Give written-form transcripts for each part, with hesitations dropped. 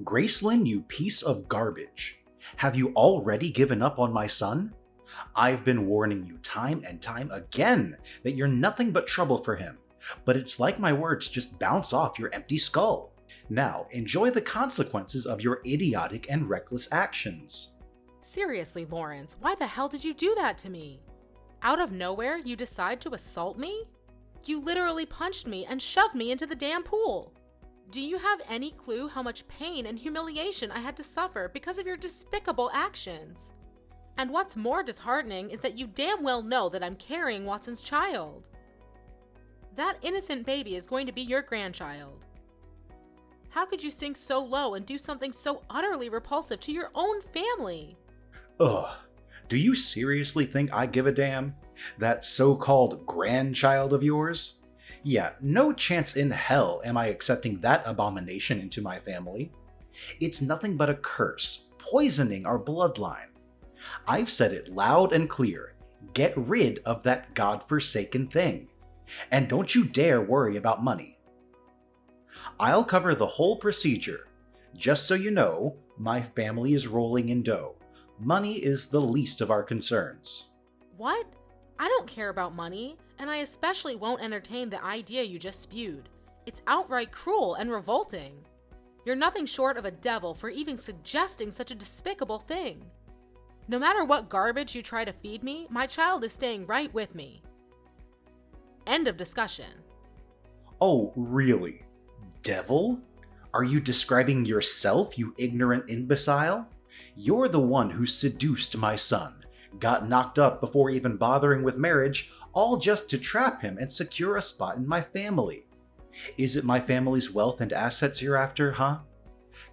Gracelyn, you piece of garbage. Have you already given up on my son? I've been warning you time and time again that you're nothing but trouble for him, but it's like my words just bounce off your empty skull. Now, enjoy the consequences of your idiotic and reckless actions. Seriously, Lawrence, why the hell did you do that to me? Out of nowhere, you decide to assault me? You literally punched me and shoved me into the damn pool. Do you have any clue how much pain and humiliation I had to suffer because of your despicable actions? And what's more disheartening is that you damn well know that I'm carrying Watson's child. That innocent baby is going to be your grandchild. How could you sink so low and do something so utterly repulsive to your own family? Ugh, do you seriously think I give a damn? That so-called grandchild of yours? Yeah, no chance in hell am I accepting that abomination into my family. It's nothing but a curse, poisoning our bloodline. I've said it loud and clear. Get rid of that godforsaken thing. And don't you dare worry about money. I'll cover the whole procedure. Just so you know, my family is rolling in dough. Money is the least of our concerns. What? I don't care about money, and I especially won't entertain the idea you just spewed. It's outright cruel and revolting. You're nothing short of a devil for even suggesting such a despicable thing. No matter what garbage you try to feed me, my child is staying right with me. End of discussion. Oh, really? Devil? Are you describing yourself, you ignorant imbecile? You're the one who seduced my son, got knocked up before even bothering with marriage, all just to trap him and secure a spot in my family. Is it my family's wealth and assets you're after, huh?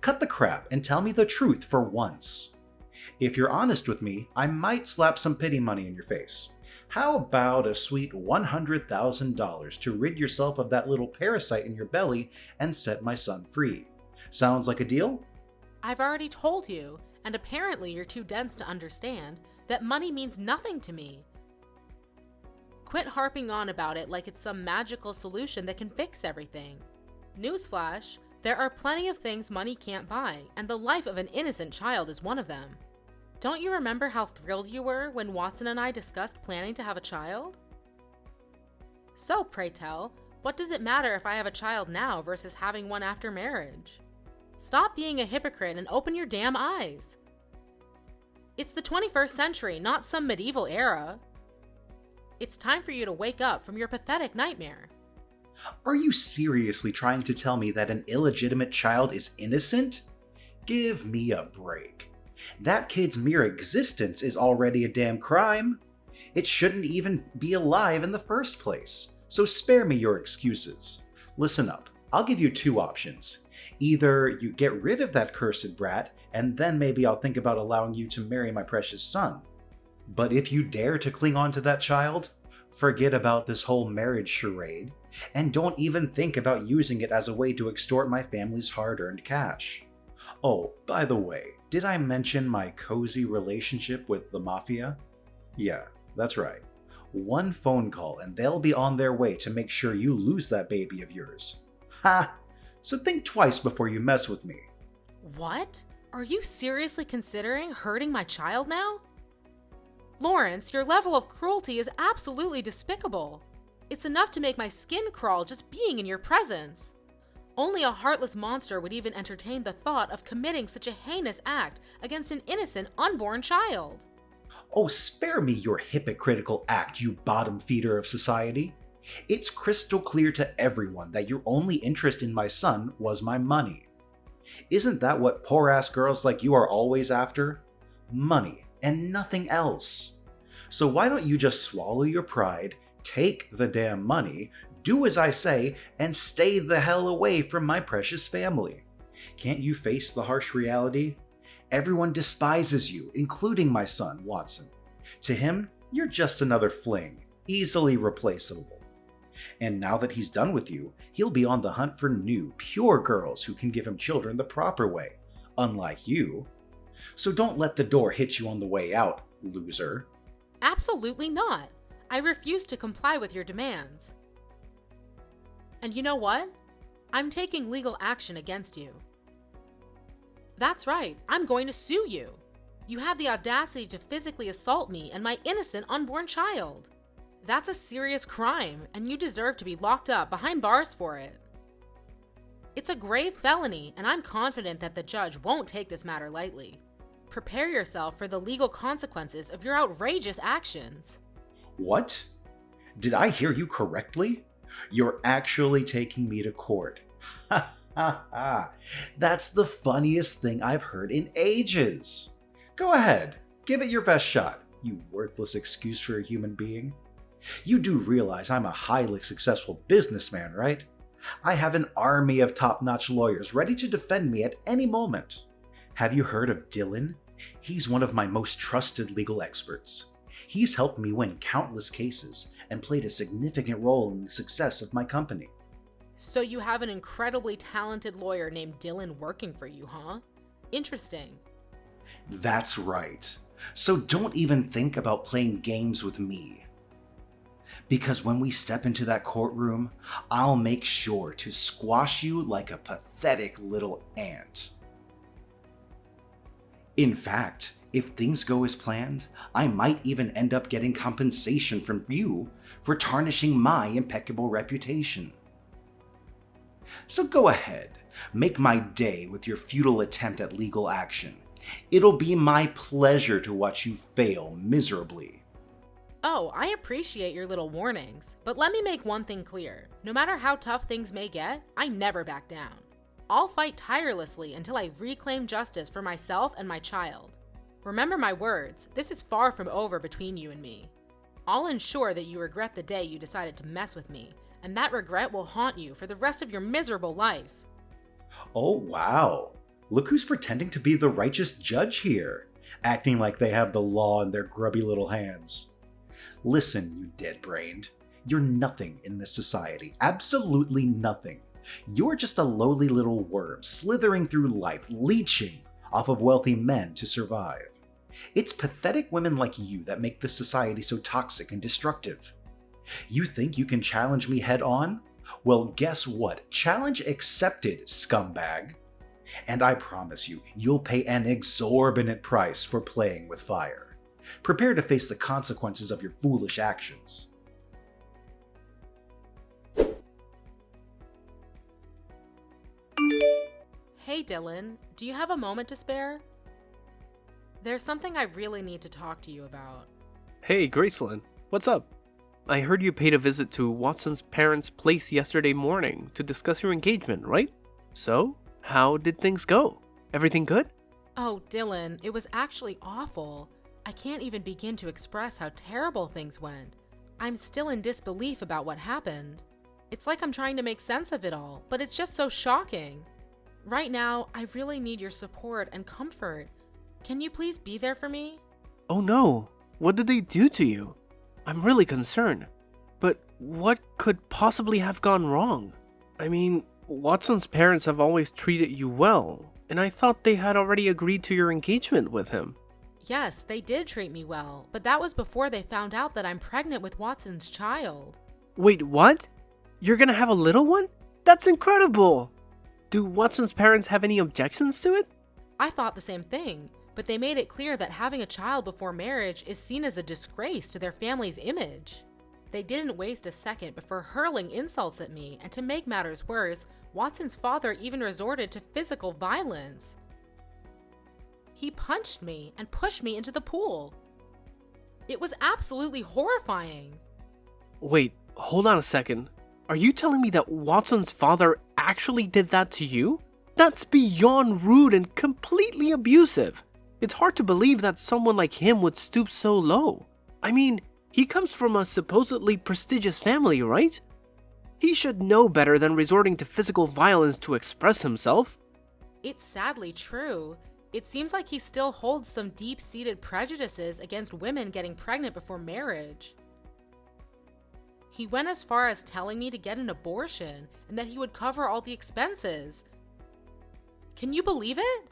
Cut the crap and tell me the truth for once. If you're honest with me, I might slap some pity money in your face. How about a sweet $100,000 to rid yourself of that little parasite in your belly and set my son free? Sounds like a deal? I've already told you, and apparently you're too dense to understand, that money means nothing to me. Quit harping on about it like it's some magical solution that can fix everything. Newsflash, there are plenty of things money can't buy, and the life of an innocent child is one of them. Don't you remember how thrilled you were when Watson and I discussed planning to have a child? So, pray tell, what does it matter if I have a child now versus having one after marriage? Stop being a hypocrite and open your damn eyes. It's the 21st century, not some medieval era. It's time for you to wake up from your pathetic nightmare. Are you seriously trying to tell me that an illegitimate child is innocent? Give me a break. That kid's mere existence is already a damn crime. It shouldn't even be alive in the first place, so spare me your excuses. Listen up, I'll give you two options. Either you get rid of that cursed brat, and then maybe I'll think about allowing you to marry my precious son. But if you dare to cling on to that child, forget about this whole marriage charade, and don't even think about using it as a way to extort my family's hard-earned cash. Oh, by the way, did I mention my cozy relationship with the Mafia? Yeah, that's right. One phone call and they'll be on their way to make sure you lose that baby of yours. Ha! So think twice before you mess with me. What? Are you seriously considering hurting my child now? Lawrence, your level of cruelty is absolutely despicable. It's enough to make my skin crawl just being in your presence. Only a heartless monster would even entertain the thought of committing such a heinous act against an innocent, unborn child. Oh, spare me your hypocritical act, you bottom feeder of society. It's crystal clear to everyone that your only interest in my son was my money. Isn't that what poor-ass girls like you are always after? Money, and nothing else. So why don't you just swallow your pride, take the damn money, do as I say, and stay the hell away from my precious family? Can't you face the harsh reality? Everyone despises you, including my son, Watson. To him, you're just another fling, easily replaceable. And now that he's done with you, he'll be on the hunt for new, pure girls who can give him children the proper way, unlike you. So don't let the door hit you on the way out, loser. Absolutely not. I refuse to comply with your demands. And you know what? I'm taking legal action against you. That's right, I'm going to sue you. You had the audacity to physically assault me and my innocent unborn child. That's a serious crime, and you deserve to be locked up behind bars for it. It's a grave felony, and I'm confident that the judge won't take this matter lightly. Prepare yourself for the legal consequences of your outrageous actions. What? Did I hear you correctly? You're actually taking me to court. Ha ha ha. That's the funniest thing I've heard in ages. Go ahead, give it your best shot, you worthless excuse for a human being. You do realize I'm a highly successful businessman, right? I have an army of top-notch lawyers ready to defend me at any moment. Have you heard of Dylan? He's one of my most trusted legal experts. He's helped me win countless cases and played a significant role in the success of my company. So you have an incredibly talented lawyer named Dylan working for you, huh? Interesting. That's right. So don't even think about playing games with me. Because when we step into that courtroom, I'll make sure to squash you like a pathetic little ant. In fact, if things go as planned, I might even end up getting compensation from you for tarnishing my impeccable reputation. So go ahead, make my day with your futile attempt at legal action. It'll be my pleasure to watch you fail miserably. Oh, I appreciate your little warnings, but let me make one thing clear. No matter how tough things may get, I never back down. I'll fight tirelessly until I reclaim justice for myself and my child. Remember my words, this is far from over between you and me. I'll ensure that you regret the day you decided to mess with me, and that regret will haunt you for the rest of your miserable life. Oh wow, look who's pretending to be the righteous judge here, acting like they have the law in their grubby little hands. Listen, you dead-brained, you're nothing in this society, absolutely nothing. You're just a lowly little worm slithering through life, leeching off of wealthy men to survive. It's pathetic women like you that make this society so toxic and destructive. You think you can challenge me head on? Well, guess what? Challenge accepted, scumbag. And I promise you, you'll pay an exorbitant price for playing with fire. Prepare to face the consequences of your foolish actions. Hey Dylan, do you have a moment to spare? There's something I really need to talk to you about. Hey, Gracelyn, what's up? I heard you paid a visit to Watson's parents' place yesterday morning to discuss your engagement, right? So, how did things go? Everything good? Oh, Dylan, it was actually awful. I can't even begin to express how terrible things went. I'm still in disbelief about what happened. It's like I'm trying to make sense of it all, but it's just so shocking. Right now, I really need your support and comfort. Can you please be there for me? Oh no, what did they do to you? I'm really concerned. But what could possibly have gone wrong? I mean, Watson's parents have always treated you well, and I thought they had already agreed to your engagement with him. Yes, they did treat me well, but that was before they found out that I'm pregnant with Watson's child. Wait, what? You're gonna have a little one? That's incredible! Do Watson's parents have any objections to it? I thought the same thing, but they made it clear that having a child before marriage is seen as a disgrace to their family's image. They didn't waste a second before hurling insults at me, and to make matters worse, Watson's father even resorted to physical violence. He punched me and pushed me into the pool. It was absolutely horrifying. Wait, hold on a second. Are you telling me that Watson's father actually did that to you? That's beyond rude and completely abusive. It's hard to believe that someone like him would stoop so low. I mean, he comes from a supposedly prestigious family, right? He should know better than resorting to physical violence to express himself. It's sadly true. It seems like he still holds some deep-seated prejudices against women getting pregnant before marriage. He went as far as telling me to get an abortion and that he would cover all the expenses. Can you believe it?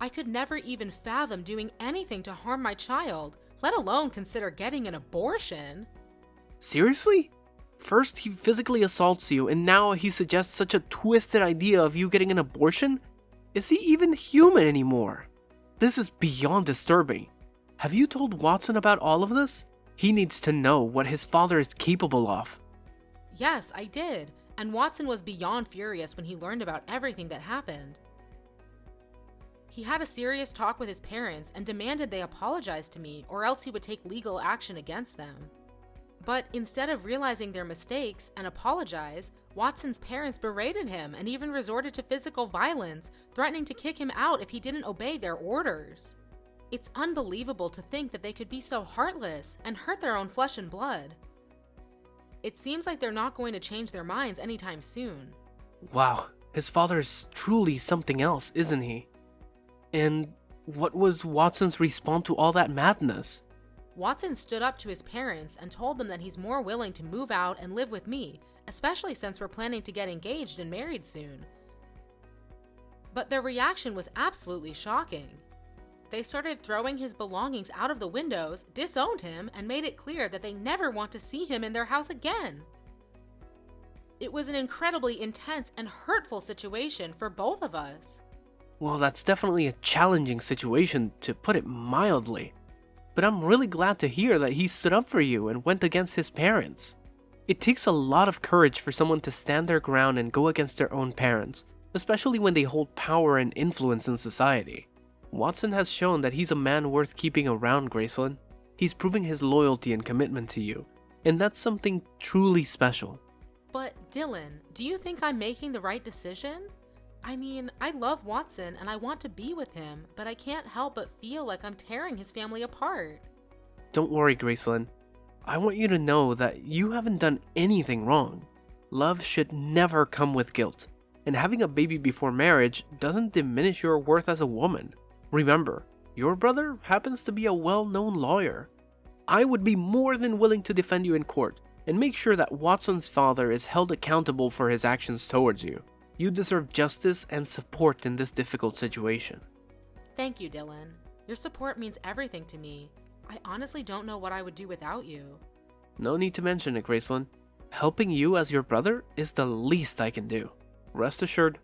I could never even fathom doing anything to harm my child, let alone consider getting an abortion. Seriously? First he physically assaults you, and now he suggests such a twisted idea of you getting an abortion? Is he even human anymore? This is beyond disturbing. Have you told Watson about all of this? He needs to know what his father is capable of. Yes, I did, and Watson was beyond furious when he learned about everything that happened. He had a serious talk with his parents and demanded they apologize to me, or else he would take legal action against them. But instead of realizing their mistakes and apologize, Watson's parents berated him and even resorted to physical violence, threatening to kick him out if he didn't obey their orders. It's unbelievable to think that they could be so heartless and hurt their own flesh and blood. It seems like they're not going to change their minds anytime soon. Wow, his father is truly something else, isn't he? And what was Watson's response to all that madness? Watson stood up to his parents and told them that he's more willing to move out and live with me, especially since we're planning to get engaged and married soon. But their reaction was absolutely shocking. They started throwing his belongings out of the windows, disowned him, and made it clear that they never want to see him in their house again. It was an incredibly intense and hurtful situation for both of us. Well, that's definitely a challenging situation, to put it mildly. But I'm really glad to hear that he stood up for you and went against his parents. It takes a lot of courage for someone to stand their ground and go against their own parents, especially when they hold power and influence in society. Watson has shown that he's a man worth keeping around, Gracelyn. He's proving his loyalty and commitment to you, and that's something truly special. But Dylan, do you think I'm making the right decision? I mean, I love Watson and I want to be with him, but I can't help but feel like I'm tearing his family apart. Don't worry, Gracelyn. I want you to know that you haven't done anything wrong. Love should never come with guilt, and having a baby before marriage doesn't diminish your worth as a woman. Remember, your brother happens to be a well-known lawyer. I would be more than willing to defend you in court and make sure that Watson's father is held accountable for his actions towards you. You deserve justice and support in this difficult situation. Thank you, Dylan. Your support means everything to me. I honestly don't know what I would do without you. No need to mention it, Gracelyn. Helping you as your brother is the least I can do. Rest assured,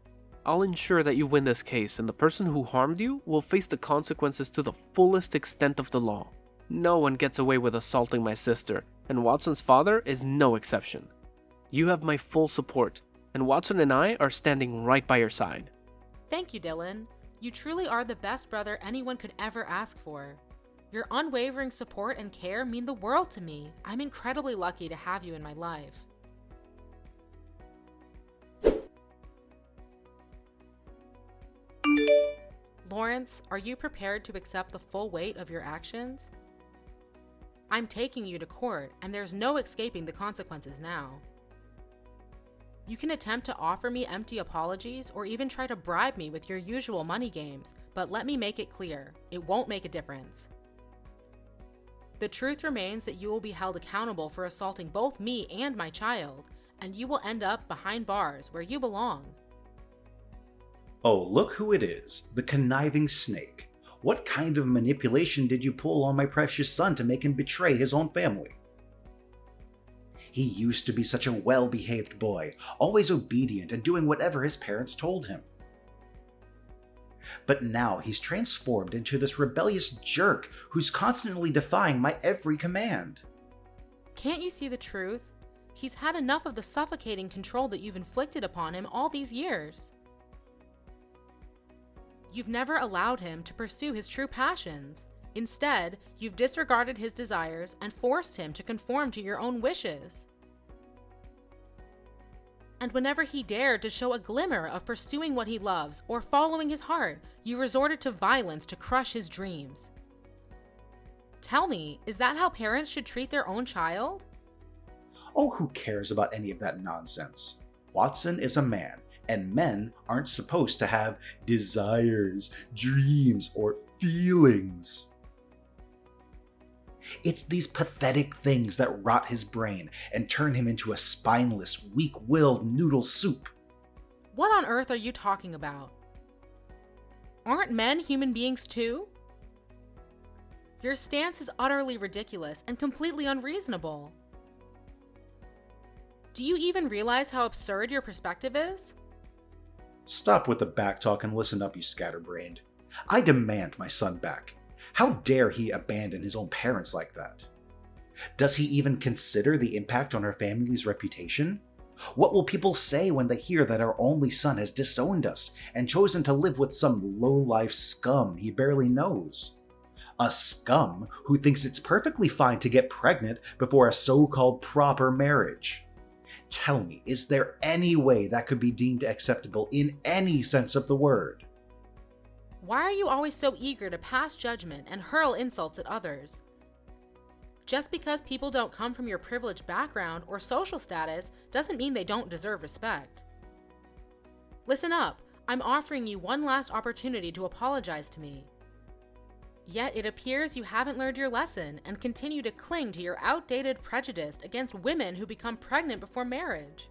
I'll ensure that you win this case and the person who harmed you will face the consequences to the fullest extent of the law. No one gets away with assaulting my sister, and Watson's father is no exception. You have my full support, and Watson and I are standing right by your side. Thank you, Dylan. You truly are the best brother anyone could ever ask for. Your unwavering support and care mean the world to me. I'm incredibly lucky to have you in my life. Lawrence, are you prepared to accept the full weight of your actions? I'm taking you to court, and there's no escaping the consequences now. You can attempt to offer me empty apologies or even try to bribe me with your usual money games, but let me make it clear, it won't make a difference. The truth remains that you will be held accountable for assaulting both me and my child, and you will end up behind bars where you belong. Oh, look who it is, the conniving snake. What kind of manipulation did you pull on my precious son to make him betray his own family? He used to be such a well-behaved boy, always obedient and doing whatever his parents told him. But now he's transformed into this rebellious jerk who's constantly defying my every command. Can't you see the truth? He's had enough of the suffocating control that you've inflicted upon him all these years. You've never allowed him to pursue his true passions. Instead, you've disregarded his desires and forced him to conform to your own wishes. And whenever he dared to show a glimmer of pursuing what he loves or following his heart, you resorted to violence to crush his dreams. Tell me, is that how parents should treat their own child? Oh, who cares about any of that nonsense? Watson is a man, and men aren't supposed to have desires, dreams, or feelings. It's these pathetic things that rot his brain and turn him into a spineless, weak-willed noodle soup. What on earth are you talking about? Aren't men human beings too? Your stance is utterly ridiculous and completely unreasonable. Do you even realize how absurd your perspective is? Stop with the backtalk and listen up, you scatterbrained. I demand my son back. How dare he abandon his own parents like that? Does he even consider the impact on our family's reputation? What will people say when they hear that our only son has disowned us and chosen to live with some low-life scum he barely knows? A scum who thinks it's perfectly fine to get pregnant before a so-called proper marriage. Tell me, is there any way that could be deemed acceptable in any sense of the word? Why are you always so eager to pass judgment and hurl insults at others? Just because people don't come from your privileged background or social status doesn't mean they don't deserve respect. Listen up, I'm offering you one last opportunity to apologize to me. Yet it appears you haven't learned your lesson and continue to cling to your outdated prejudice against women who become pregnant before marriage.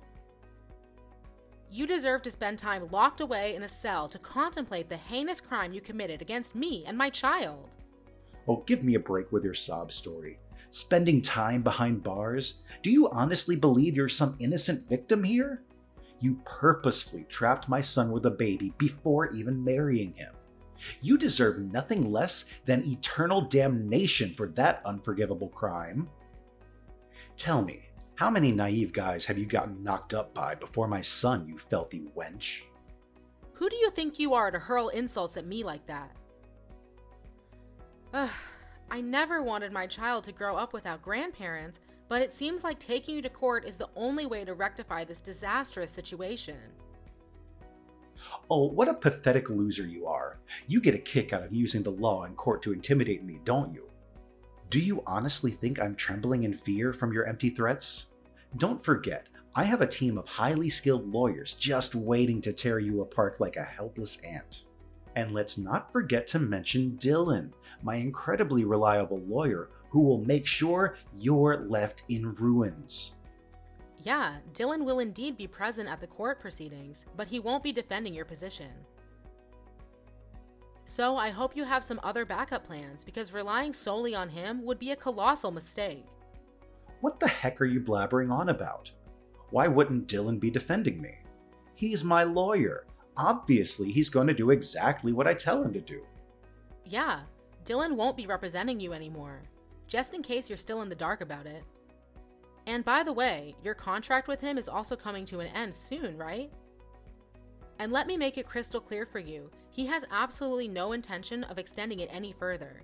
You deserve to spend time locked away in a cell to contemplate the heinous crime you committed against me and my child. Oh, give me a break with your sob story. Spending time behind bars? Do you honestly believe you're some innocent victim here? You purposefully trapped my son with a baby before even marrying him. You deserve nothing less than eternal damnation for that unforgivable crime. Tell me, how many naive guys have you gotten knocked up by before my son, you filthy wench? Who do you think you are to hurl insults at me like that? Ugh, I never wanted my child to grow up without grandparents, but it seems like taking you to court is the only way to rectify this disastrous situation. Oh, what a pathetic loser you are. You get a kick out of using the law in court to intimidate me, don't you? Do you honestly think I'm trembling in fear from your empty threats? Don't forget, I have a team of highly skilled lawyers just waiting to tear you apart like a helpless ant. And let's not forget to mention Dylan, my incredibly reliable lawyer who will make sure you're left in ruins. Yeah, Dylan will indeed be present at the court proceedings, but he won't be defending your position. So I hope you have some other backup plans, because relying solely on him would be a colossal mistake. What the heck are you blabbering on about? Why wouldn't Dylan be defending me? He's my lawyer. Obviously, he's going to do exactly what I tell him to do. Yeah, Dylan won't be representing you anymore, just in case you're still in the dark about it. And by the way, your contract with him is also coming to an end soon, right? And let me make it crystal clear for you, he has absolutely no intention of extending it any further.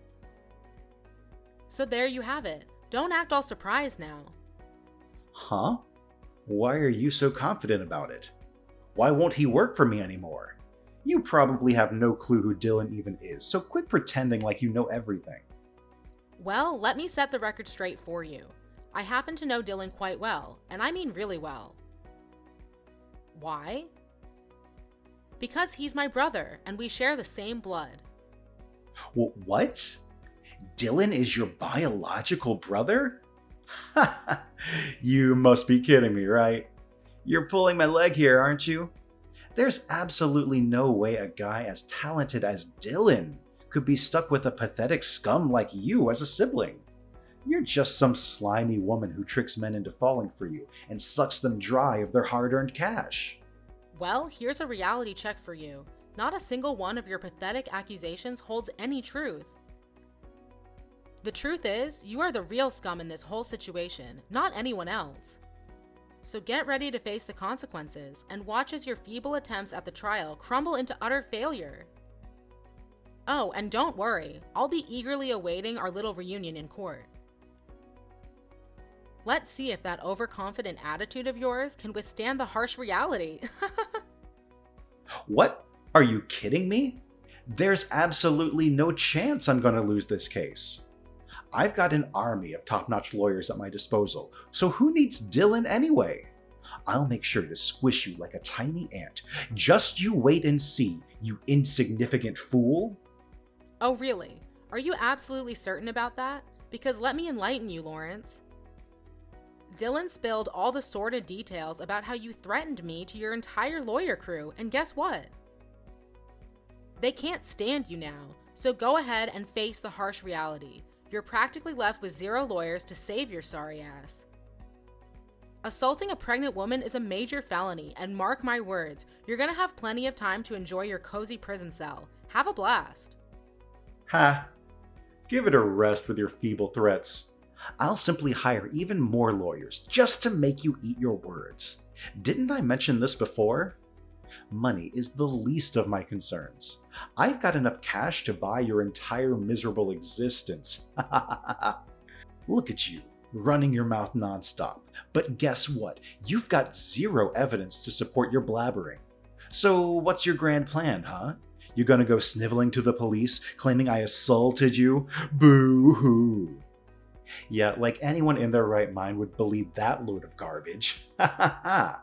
So there you have it. Don't act all surprised now. Huh? Why are you so confident about it? Why won't he work for me anymore? You probably have no clue who Dylan even is, so quit pretending like you know everything. Well, let me set the record straight for you. I happen to know Dylan quite well, and I mean really well. Why? Because he's my brother, and we share the same blood. What? Dylan is your biological brother? You must be kidding me, right? You're pulling my leg here, aren't you? There's absolutely no way a guy as talented as Dylan could be stuck with a pathetic scum like you as a sibling. You're just some slimy woman who tricks men into falling for you and sucks them dry of their hard-earned cash. Well, here's a reality check for you. Not a single one of your pathetic accusations holds any truth. The truth is, you are the real scum in this whole situation, not anyone else. So get ready to face the consequences and watch as your feeble attempts at the trial crumble into utter failure. Oh, and don't worry, I'll be eagerly awaiting our little reunion in court. Let's see if that overconfident attitude of yours can withstand the harsh reality. What? Are you kidding me? There's absolutely no chance I'm going to lose this case. I've got an army of top-notch lawyers at my disposal, so who needs Dylan anyway? I'll make sure to squish you like a tiny ant. Just you wait and see, you insignificant fool. Oh really? Are you absolutely certain about that? Because let me enlighten you, Lawrence. Dylan spilled all the sordid details about how you threatened me to your entire lawyer crew, and guess what? They can't stand you now, so go ahead and face the harsh reality. You're practically left with 0 lawyers to save your sorry ass. Assaulting a pregnant woman is a major felony, and mark my words, you're gonna have plenty of time to enjoy your cozy prison cell. Have a blast. Ha! Give it a rest with your feeble threats. I'll simply hire even more lawyers just to make you eat your words. Didn't I mention this before? Money is the least of my concerns. I've got enough cash to buy your entire miserable existence. Look at you, running your mouth nonstop. But guess what? You've got zero evidence to support your blabbering. So what's your grand plan, huh? You gonna go sniveling to the police, claiming I assaulted you? Boo-hoo. Yeah, like anyone in their right mind would believe that load of garbage. Ha ha ha.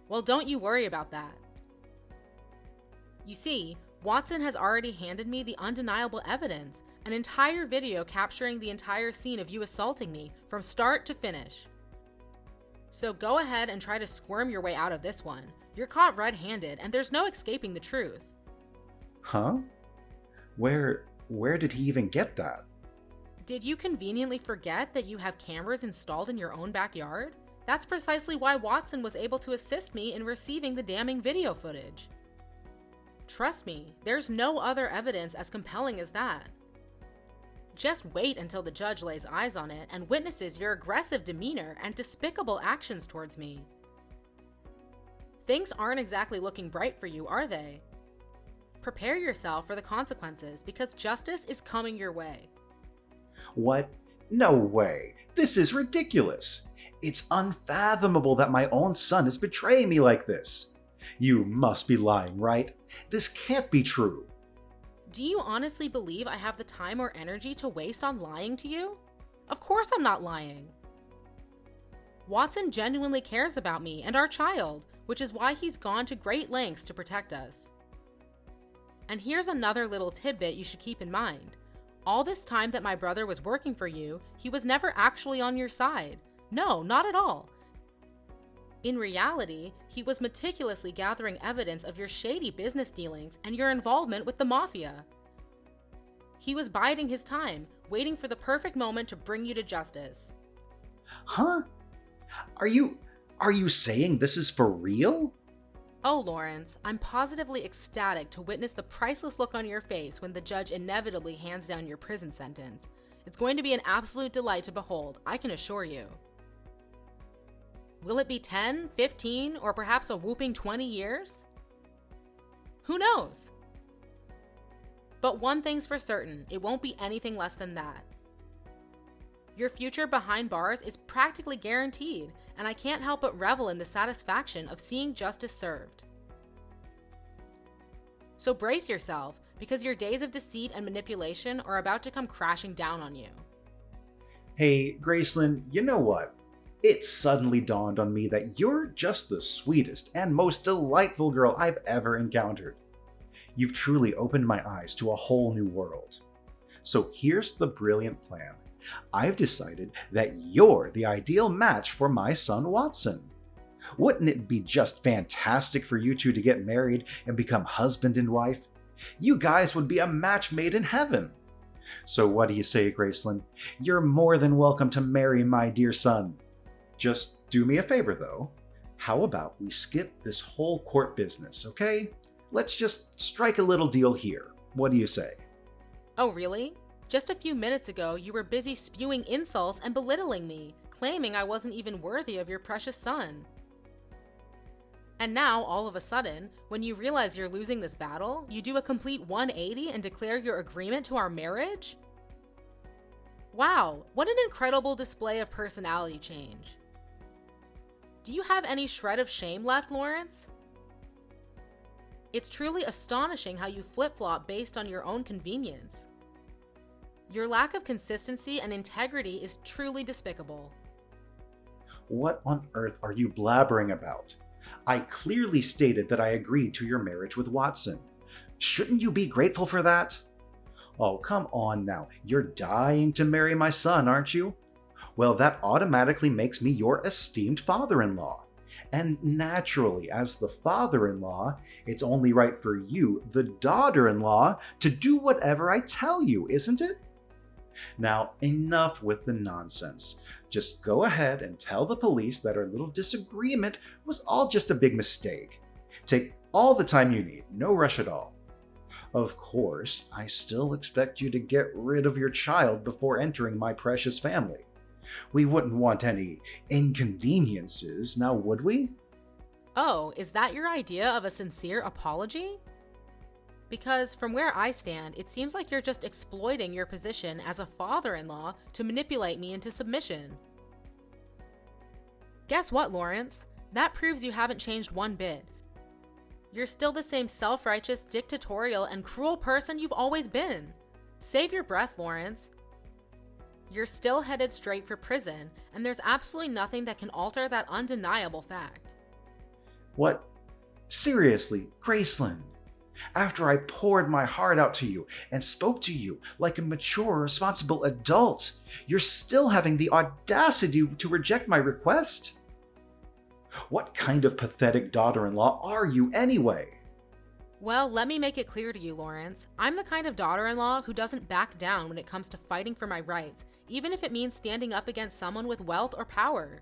Well, don't you worry about that. You see, Watson has already handed me the undeniable evidence, an entire video capturing the entire scene of you assaulting me from start to finish. So go ahead and try to squirm your way out of this one. You're caught red-handed, and there's no escaping the truth. Huh? Where did he even get that? Did you conveniently forget that you have cameras installed in your own backyard? That's precisely why Watson was able to assist me in receiving the damning video footage. Trust me, there's no other evidence as compelling as that. Just wait until the judge lays eyes on it and witnesses your aggressive demeanor and despicable actions towards me. Things aren't exactly looking bright for you, are they? Prepare yourself for the consequences because justice is coming your way. What? No way. This is ridiculous. It's unfathomable that my own son is betraying me like this. You must be lying, right? This can't be true. Do you honestly believe I have the time or energy to waste on lying to you? Of course I'm not lying. Watson genuinely cares about me and our child, which is why he's gone to great lengths to protect us. And here's another little tidbit you should keep in mind. All this time that my brother was working for you, he was never actually on your side. No, not at all. In reality, he was meticulously gathering evidence of your shady business dealings and your involvement with the mafia. He was biding his time, waiting for the perfect moment to bring you to justice. Huh? Are you saying this is for real? Oh, Lawrence, I'm positively ecstatic to witness the priceless look on your face when the judge inevitably hands down your prison sentence. It's going to be an absolute delight to behold, I can assure you. Will it be 10, 15, or perhaps a whooping 20 years? Who knows? But one thing's for certain, it won't be anything less than that. Your future behind bars is practically guaranteed, and I can't help but revel in the satisfaction of seeing justice served. So brace yourself, because your days of deceit and manipulation are about to come crashing down on you. Hey, Gracelyn, you know what? It suddenly dawned on me that you're just the sweetest and most delightful girl I've ever encountered. You've truly opened my eyes to a whole new world. So here's the brilliant plan. I've decided that you're the ideal match for my son Watson. Wouldn't it be just fantastic for you two to get married and become husband and wife? You guys would be a match made in heaven. So what do you say, Gracelyn? You're more than welcome to marry my dear son. Just do me a favor, though. How about we skip this whole court business, okay? Let's just strike a little deal here. What do you say? Oh, really? Just a few minutes ago, you were busy spewing insults and belittling me, claiming I wasn't even worthy of your precious son. And now, all of a sudden, when you realize you're losing this battle, you do a complete 180 and declare your agreement to our marriage? Wow, what an incredible display of personality change. Do you have any shred of shame left, Lawrence? It's truly astonishing how you flip-flop based on your own convenience. Your lack of consistency and integrity is truly despicable. What on earth are you blabbering about? I clearly stated that I agreed to your marriage with Watson. Shouldn't you be grateful for that? Oh, come on now. You're dying to marry my son, aren't you? Well, that automatically makes me your esteemed father-in-law. And naturally, as the father-in-law, it's only right for you, the daughter-in-law, to do whatever I tell you, isn't it? Now, enough with the nonsense. Just go ahead and tell the police that our little disagreement was all just a big mistake. Take all the time you need, no rush at all. Of course, I still expect you to get rid of your child before entering my precious family. We wouldn't want any inconveniences, now would we? Oh, is that your idea of a sincere apology? Because from where I stand, it seems like you're just exploiting your position as a father-in-law to manipulate me into submission. Guess what, Lawrence? That proves you haven't changed one bit. You're still the same self-righteous, dictatorial, and cruel person you've always been. Save your breath, Lawrence. You're still headed straight for prison, and there's absolutely nothing that can alter that undeniable fact. What? Seriously, Graceland? After I poured my heart out to you and spoke to you like a mature, responsible adult, you're still having the audacity to reject my request? What kind of pathetic daughter-in-law are you anyway? Well, let me make it clear to you, Lawrence. I'm the kind of daughter-in-law who doesn't back down when it comes to fighting for my rights, even if it means standing up against someone with wealth or power.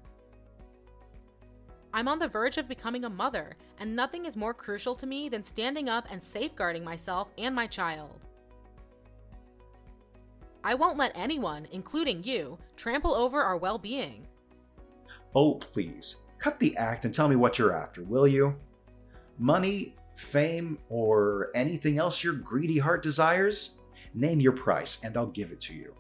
I'm on the verge of becoming a mother, and nothing is more crucial to me than standing up and safeguarding myself and my child. I won't let anyone, including you, trample over our well-being. Oh, please, cut the act and tell me what you're after, will you? Money, fame, or anything else your greedy heart desires? Name your price and I'll give it to you.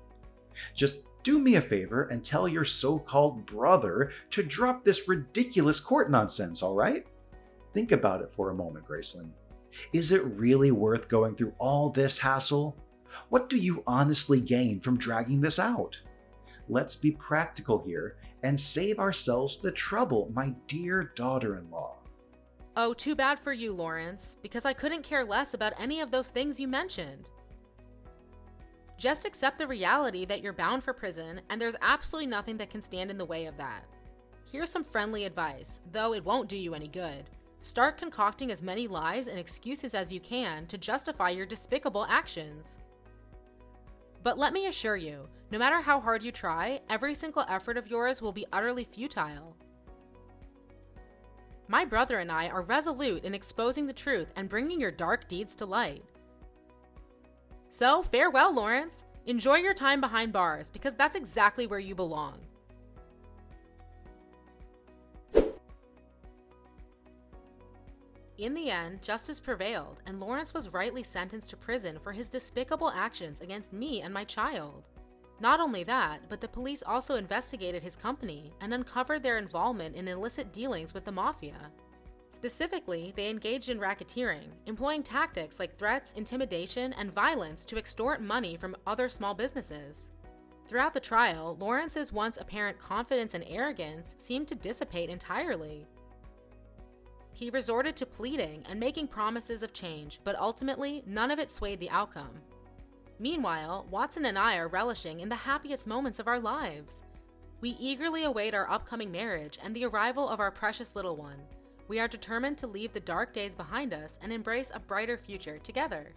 Just do me a favor and tell your so-called brother to drop this ridiculous court nonsense, all right? Think about it for a moment, Graceland. Is it really worth going through all this hassle? What do you honestly gain from dragging this out? Let's be practical here and save ourselves the trouble, my dear daughter-in-law. Oh, too bad for you, Lawrence, because I couldn't care less about any of those things you mentioned. Just accept the reality that you're bound for prison, and there's absolutely nothing that can stand in the way of that. Here's some friendly advice, though it won't do you any good. Start concocting as many lies and excuses as you can to justify your despicable actions. But let me assure you, no matter how hard you try, every single effort of yours will be utterly futile. My brother and I are resolute in exposing the truth and bringing your dark deeds to light. So, farewell, Lawrence. Enjoy your time behind bars, because that's exactly where you belong. In the end, justice prevailed, and Lawrence was rightly sentenced to prison for his despicable actions against me and my child. Not only that, but the police also investigated his company and uncovered their involvement in illicit dealings with the mafia. Specifically, they engaged in racketeering, employing tactics like threats, intimidation, and violence to extort money from other small businesses. Throughout the trial, Lawrence's once apparent confidence and arrogance seemed to dissipate entirely. He resorted to pleading and making promises of change, but ultimately, none of it swayed the outcome. Meanwhile, Watson and I are relishing in the happiest moments of our lives. We eagerly await our upcoming marriage and the arrival of our precious little one. We are determined to leave the dark days behind us and embrace a brighter future together.